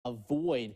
avoid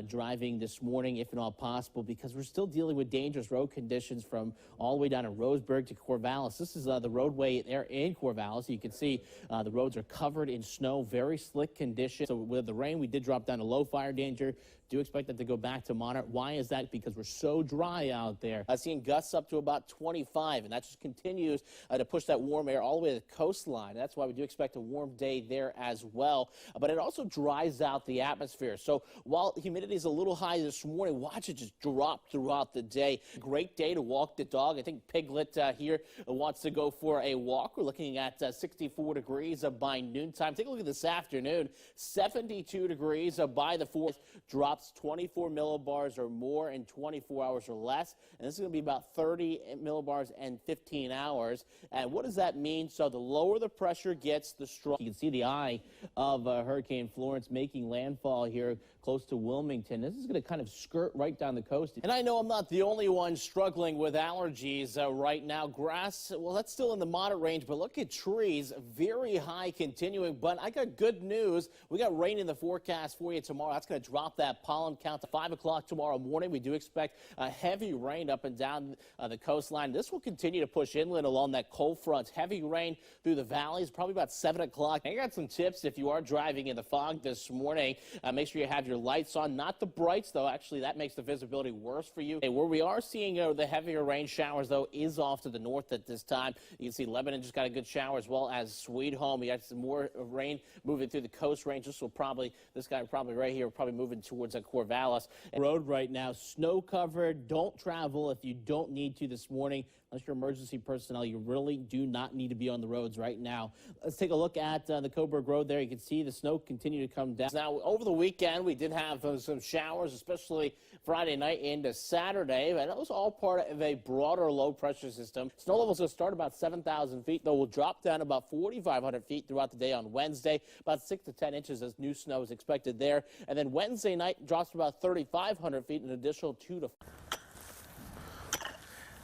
driving this morning if at all possible, because we're still dealing with dangerous road conditions from all the way down to Roseburg to Corvallis. This is the roadway there in Corvallis. You can see the roads are covered in snow, very slick conditions. So with the rain, we did drop down to low fire danger. Do expect that to go back to moderate. Why is that? Because we're so dry out there. Seeing gusts up to about 25, and that just continues to push that warm air all the way to the coastline. That's why we do expect a warm day there as well. But it also dries out the atmosphere. So while humidity is a little high this morning, watch it just drop throughout the day. Great day to walk the dog. I think Piglet here wants to go for a walk. We're looking at 64 degrees by noontime. Take a look at this afternoon. 72 degrees by the 4th. Drops 24 millibars or more in 24 hours or less. And this is going to be about 30 millibars in 15 hours. And what does that mean? So the lower the pressure gets, the stronger. You can see the eye of Hurricane Florence making landfall here close to Wilmington. This is going to kind of skirt right down the coast. And I know I'm not the only one struggling with allergies right now. Grass, well, that's still in the moderate range, but look at trees, very high continuing. But I got good news. We got rain in the forecast for you tomorrow. That's going to drop that pollen count to 5 o'clock tomorrow morning. We do expect heavy rain up and down the coastline. This will continue to push inland along that cold front. Heavy rain through the valleys, probably about 7 o'clock. I got some tips if you are driving in the fog this morning. Make sure you have your lights on, not the brights, though. Actually, that makes the visibility worse for you. Where we are seeing the heavier rain showers, though, is off to the north at this time. You can see Lebanon just got a good shower, as well as Sweet Home. We got some more rain moving through the coast range. This guy probably right here, probably moving towards Corvallis. Road right now, snow covered. Don't travel if you don't need to this morning. Unless you're emergency personnel, you really do not need to be on the roads right now. Let's take a look at the Coburg Road there. You can see the snow continue to come down. Now, over the weekend, we did have some showers, especially Friday night into Saturday. And that was all part of a broader low-pressure system. Snow levels will start about 7,000 feet, though will drop down about 4,500 feet throughout the day on Wednesday. About 6 to 10 inches as new snow is expected there. And then Wednesday night drops to about 3,500 feet, an additional 2 to 4.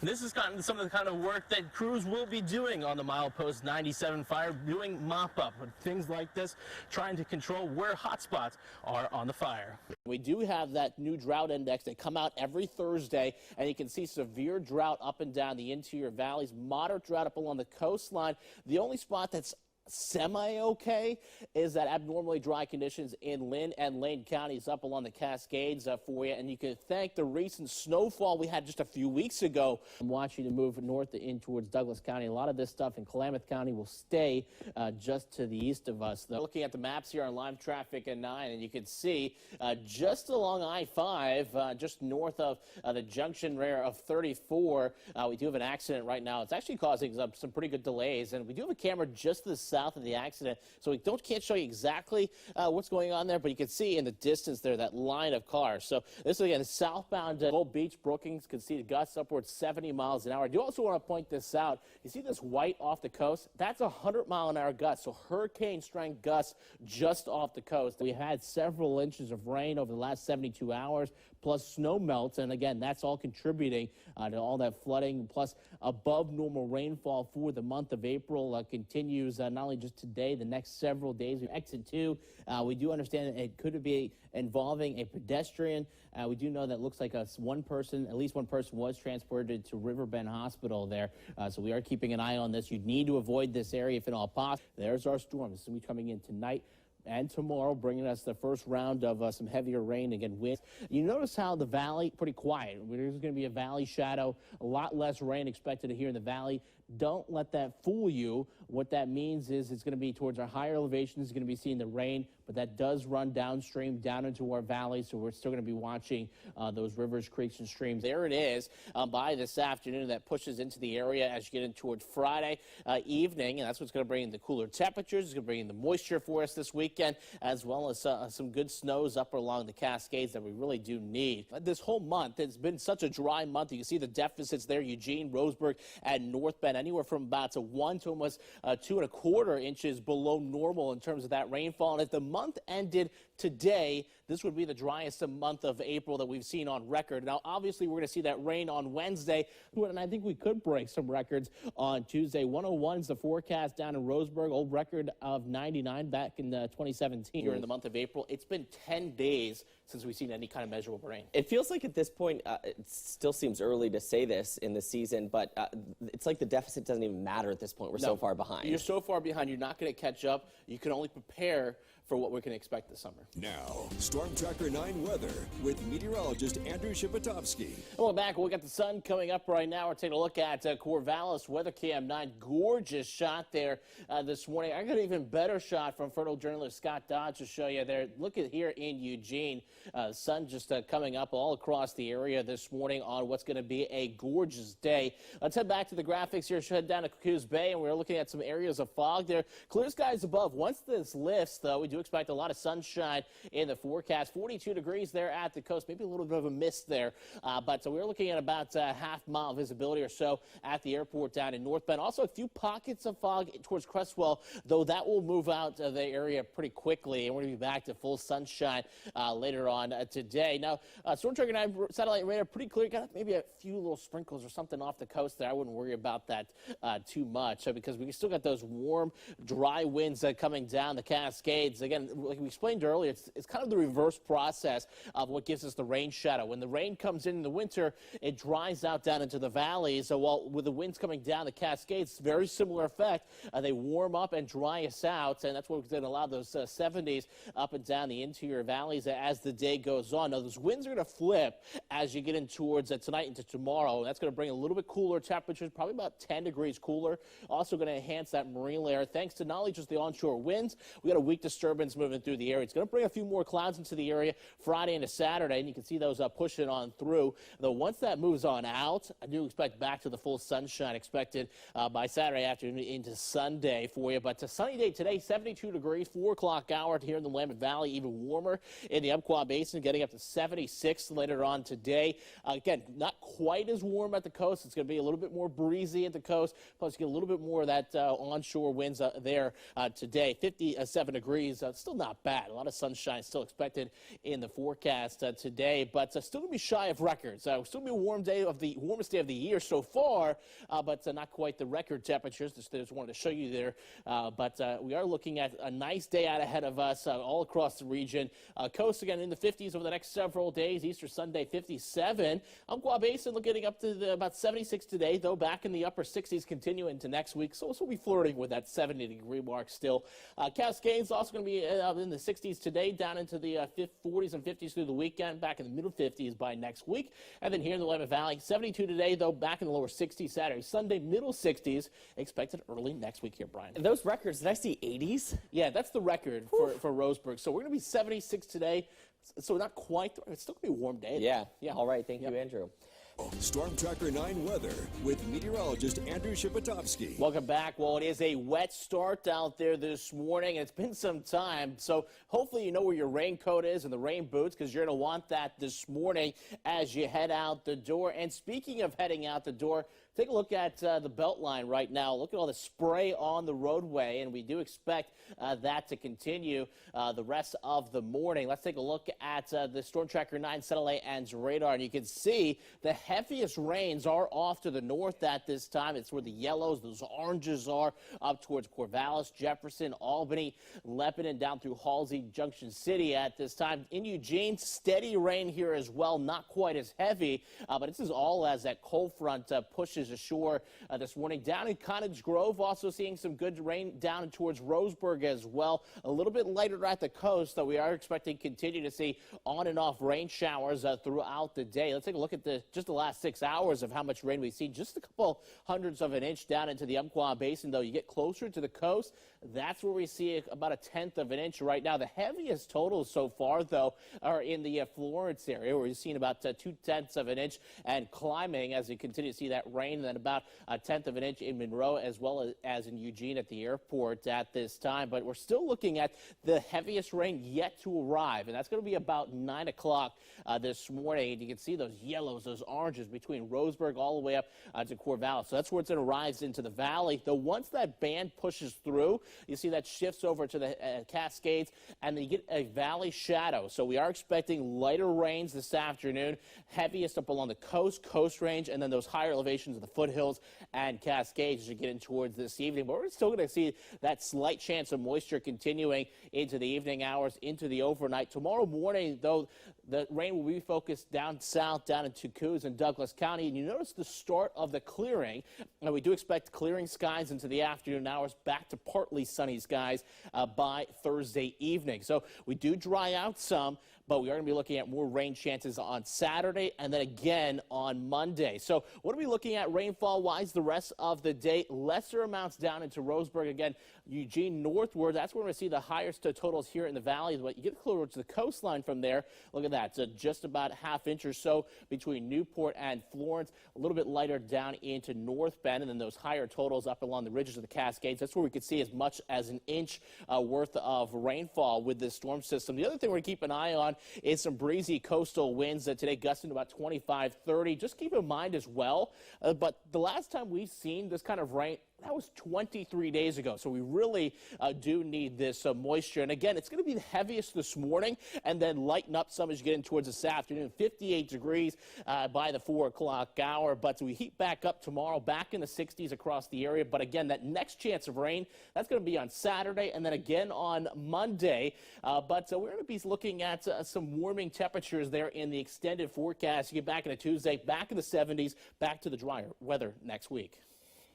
This is kind of some of the kind of work that crews will be doing on the milepost 97 fire, doing mop-up, things like this, trying to control where hot spots are on the fire. We do have that new drought index. They come out every Thursday, and you can see severe drought up and down the interior valleys, moderate drought up along the coastline. The only spot that's semi-okay is that abnormally dry conditions in Lynn and Lane counties up along the Cascades for you. And you can thank the recent snowfall we had just a few weeks ago. I'm watching to move north in towards Douglas County. A lot of this stuff in Klamath County will stay just to the east of us, though. Looking at the maps here on live traffic at 9, and you can see just along I-5, just north of the junction there of 34, we do have an accident right now. It's actually causing some pretty good delays, and we do have a camera just to the south of the accident, so we can't show you exactly what's going on there, but you can see in the distance there that line of cars. So this is again southbound Gold Beach. Brookings can see the gusts upwards 70 miles an hour. I do also want to point this out. You see this white off the coast? That's 100-mile-an-hour gust, so hurricane strength gusts just off the coast. We had several inches of rain over the last 72 hours, plus snow melts, and again, that's all contributing to all that flooding, plus above normal rainfall for the month of April continues not only just today, the next several days. Exit 2, we do understand it could be involving a pedestrian. We do know that it looks like at least one person was transported to Riverbend Hospital there. So we are keeping an eye on this. You need to avoid this area if at all possible. There's our storm. This is going to be coming in tonight and tomorrow, bringing us the first round of some heavier rain, again, winds. You notice how the valley, pretty quiet. There's going to be a valley shadow, a lot less rain expected here in the valley. Don't let that fool you. What that means is it's going to be towards our higher elevations, it's going to be seeing the rain, but that does run downstream down into our valley, so we're still going to be watching those rivers, creeks, and streams. There it is by this afternoon. That pushes into the area as you get in towards Friday evening, and that's what's going to bring in the cooler temperatures. It's going to bring in the moisture for us this weekend, as well as some good snows up along the Cascades that we really do need. This whole month, it's been such a dry month. You can see the deficits there, Eugene, Roseburg, and North Bend, anywhere from about 1 to almost 2¼ inches below normal in terms of that rainfall. And if the month ended today, this would be the driest month of April that we've seen on record. Now, obviously, we're going to see that rain on Wednesday, and I think we could break some records on Tuesday. 101 is the forecast down in Roseburg, old record of 99 back in 2017 here in the month of April. It's been 10 days since we've seen any kind of measurable rain. It feels like at this point, it still seems early to say this in the season, but it's like the deficit doesn't even matter at this point. We're so far behind. You're so far behind, you're not going to catch up. You can only prepare for what we can expect this summer. Now, Storm Tracker 9 weather with meteorologist Andrew Shipotofsky. Well, back, we got the sun coming up right now. We're taking a look at Corvallis Weather Cam 9. Gorgeous shot there this morning. I got an even better shot from photojournalist Scott Dodge to show you there. Look at here in Eugene. Sun just coming up all across the area this morning on what's going to be a gorgeous day. Let's head back to the graphics here. Head down to Coos Bay, and we're looking at some areas of fog there. Clear skies above. Once this lifts, though, we do expect a lot of sunshine in the forecast. 42 degrees there at the coast, maybe a little bit of a mist there. But we're looking at about half-mile visibility or so at the airport down in North Bend. Also, a few pockets of fog towards Crestwell, though that will move out the area pretty quickly, and we're going to be back to full sunshine later on today. Now, Storm Tracker 9 satellite radar pretty clear. Got maybe a few little sprinkles or something off the coast there. I wouldn't worry about that too much because we still got those warm, dry winds coming down the Cascades. Again, like we explained earlier, it's kind of the reverse process of what gives us the rain shadow. When the rain comes in the winter, it dries out down into the valleys. So while with the winds coming down the Cascades, very similar effect. They warm up and dry us out, and that's what going to allow those 70s up and down the interior valleys as the day goes on. Now, those winds are going to flip as you get in towards tonight into tomorrow. And that's going to bring a little bit cooler temperatures, probably about 10 degrees cooler. Also going to enhance that marine layer thanks to not only just the onshore winds. We got a weak disturbance moving through the area. It's going to bring a few more clouds into the area Friday into Saturday, and you can see those pushing on through. Though once that moves on out, I do expect back to the full sunshine expected by Saturday afternoon into Sunday for you. But a sunny day today, 72 degrees, 4 o'clock hour here in the Willamette Valley, even warmer in the Umpqua Basin, getting up to 76 later on today. Again, not quite as warm at the coast. It's going to be a little bit more breezy at the coast, plus you get a little bit more of that onshore winds there today. 57 degrees, still not bad. A lot of sunshine still expected in the forecast today, but still going to be shy of records. Still going to be a warm day of the warmest day of the year so far, but not quite the record temperatures. Just wanted to show you there, but we are looking at a nice day out ahead of us all across the region. Coast again in the 50s over the next several days. Easter Sunday 57. Umpqua Basin getting up to about 76 today, though back in the upper 60s continuing into next week. So we'll be flirting with that 70-degree mark still. Cascades also going to be in the 60s today, down into the 40s and 50s through the weekend, back in the middle 50s by next week. And then here in the Willamette Valley, 72 today, though back in the lower 60s Saturday. Sunday, middle 60s, expected early next week here, Brian. And those records, did I see 80s? Yeah, that's the record for Roseburg. So we're going to be 76 today. So not quite. It's still going to be a warm day. Yeah. All right. Thank you, Andrew. Storm Tracker 9 weather with meteorologist Andrew Shipotofsky. Welcome back. Well, it is a wet start out there this morning. It's been some time, so hopefully you know where your raincoat is and the rain boots, because you're going to want that this morning as you head out the door. And speaking of heading out the door, take a look at the Beltline right now. Look at all the spray on the roadway, and we do expect that to continue the rest of the morning. Let's take a look at the Storm Tracker 9 satellite and radar, and you can see the heaviest rains are off to the north at this time. It's where the yellows, those oranges are, up towards Corvallis, Jefferson, Albany, Lebanon, down through Halsey, Junction City at this time. In Eugene, steady rain here as well, not quite as heavy, but this is all as that cold front pushes ashore this morning. Down in Cottage Grove, also seeing some good rain down towards Roseburg as well. A little bit lighter at the coast, though we are expecting to continue to see on and off rain showers throughout the day. Let's take a look at just the last 6 hours of how much rain we've seen. Just a couple hundredths of an inch down into the Umpqua Basin, though. You get closer to the coast, that's where we see about a tenth of an inch right now. The heaviest totals so far, though, are in the Florence area, where we've seen about 2/10 of an inch and climbing as you continue to see that rain rain, and then about a 1/10 of an inch in Monroe as well as in Eugene at the airport at this time. But we're still looking at the heaviest rain yet to arrive, and that's going to be about 9 o'clock this morning. And you can see those yellows, those oranges between Roseburg all the way up to Corvallis. So that's where it's going to rise into the valley. Though once that band pushes through, you see that shifts over to the Cascades, and then you get a valley shadow. So we are expecting lighter rains this afternoon, heaviest up along the coast range, and then those higher elevations of the foothills and Cascades as you get in towards this evening. But we're still going to see that slight chance of moisture continuing into the evening hours, into the overnight. Tomorrow morning, though, the rain will be focused down south, down into Coos and Douglas County. And you notice the start of the clearing. And we do expect clearing skies into the afternoon hours, back to partly sunny skies by Thursday evening. So we do dry out some, but we are going to be looking at more rain chances on Saturday and then again on Monday. So what are we looking at rainfall-wise the rest of the day? Lesser amounts down into Roseburg. Again, Eugene northward, that's where we're going to see the highest totals here in the valley. But you get closer to the coastline from there, look at that. So just about a ½ inch or so between Newport and Florence. A little bit lighter down into North Bend, and then those higher totals up along the ridges of the Cascades. That's where we could see as much as an inch worth of rainfall with this storm system. The other thing we're going to keep an eye on is some breezy coastal winds today, gusting to about 25, 30. Just keep in mind as well, but the last time we've seen this kind of rain, that was 23 days ago, so we really do need this moisture. And again, it's going to be the heaviest this morning and then lighten up some as you get in towards this afternoon. 58 degrees by the 4 o'clock hour, but we heat back up tomorrow, back in the 60s across the area. But again, that next chance of rain, that's going to be on Saturday and then again on Monday. But we're going to be looking at some warming temperatures there in the extended forecast. You get back into Tuesday, back in the 70s, back to the drier weather next week.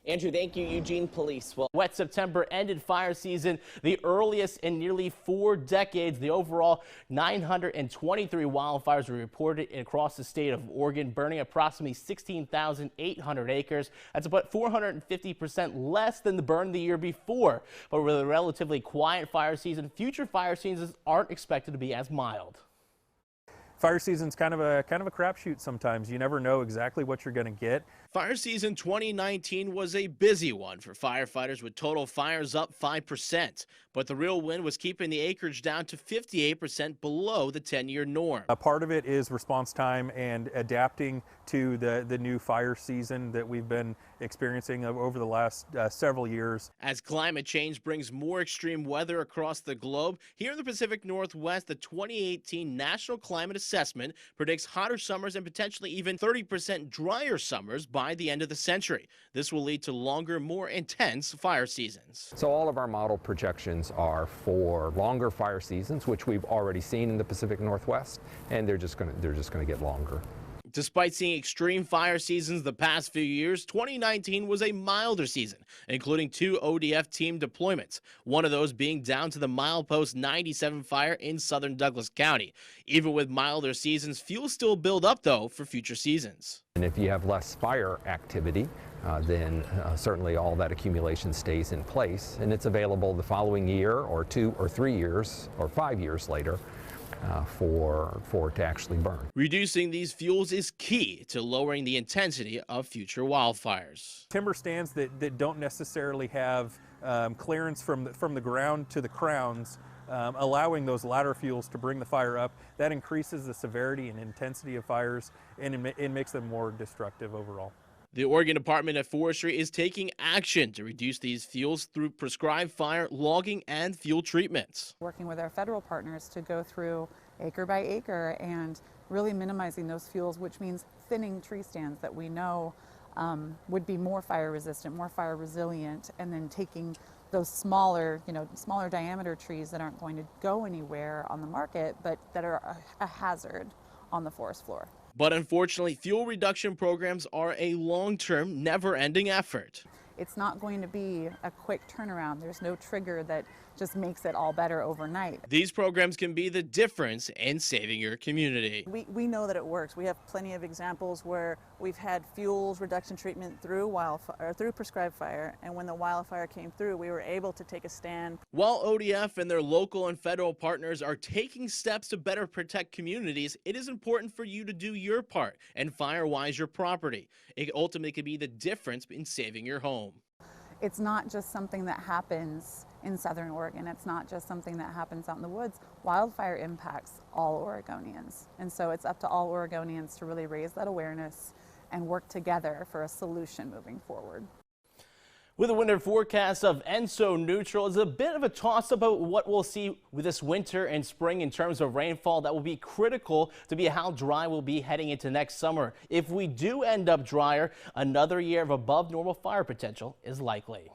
Andrew, thank you. Eugene Police. Well, wet September ended fire season, the earliest in nearly 4 decades. The overall 923 wildfires were reported across the state of Oregon, burning approximately 16,800 acres. That's about 450% less than the burn the year before. But with a relatively quiet fire season, future fire seasons aren't expected to be as mild. Fire season's kind of a crapshoot sometimes. You never know exactly what you're going to get. Fire season 2019 was a busy one for firefighters, with total fires up 5%. But the real win was keeping the acreage down to 58% below the 10-year norm. A part of it is response time and adapting to the new fire season that we've been experiencing over the last several years. As climate change brings more extreme weather across the globe, here in the Pacific Northwest, the 2018 National Climate Assessment predicts hotter summers and potentially even 30% drier summers by the end of the century. This will lead to longer, more intense fire seasons. So all of our model projections are for longer fire seasons, which we've already seen in the Pacific Northwest, and they're just going to get longer. Despite seeing extreme fire seasons the past few years, 2019 was a milder season, including 2 ODF team deployments, one of those being down to the milepost 97 fire in southern Douglas County. Even with milder seasons, fuel still build up, though, for future seasons. And if you have less fire activity, then certainly all that accumulation stays in place, and it's available the following year or 2 or 3 years or 5 years later. For it to actually burn. Reducing these fuels is key to lowering the intensity of future wildfires. Timber stands that don't necessarily have clearance from the ground to the crowns, allowing those ladder fuels to bring the fire up, that increases the severity and intensity of fires, and it makes them more destructive overall. The Oregon Department of Forestry is taking action to reduce these fuels through prescribed fire logging and fuel treatments. Working with our federal partners to go through acre by acre and really minimizing those fuels, which means thinning tree stands that we know would be more fire resistant, more fire resilient, and then taking those smaller diameter trees that aren't going to go anywhere on the market, but that are a hazard on the forest floor. But unfortunately, fuel reduction programs are a long-term, never-ending effort. It's not going to be a quick turnaround. There's no trigger that just makes it all better overnight. These programs can be the difference in saving your community. We know that it works. We have plenty of examples where We've had fuels reduction treatment through prescribed fire, and when the wildfire came through, we were able to take a stand. While ODF and their local and federal partners are taking steps to better protect communities, it is important for you to do your part and firewise your property. It ultimately could be the difference in saving your home. It's not just something that happens in Southern Oregon. It's not just something that happens out in the woods. Wildfire impacts all Oregonians. And so it's up to all Oregonians to really raise that awareness and work together for a solution moving forward. With a winter forecast of ENSO neutral, it's a bit of a toss about what we'll see with this winter and spring in terms of rainfall that will be critical to be how dry we'll be heading into next summer. If we do end up drier, another year of above normal fire potential is likely.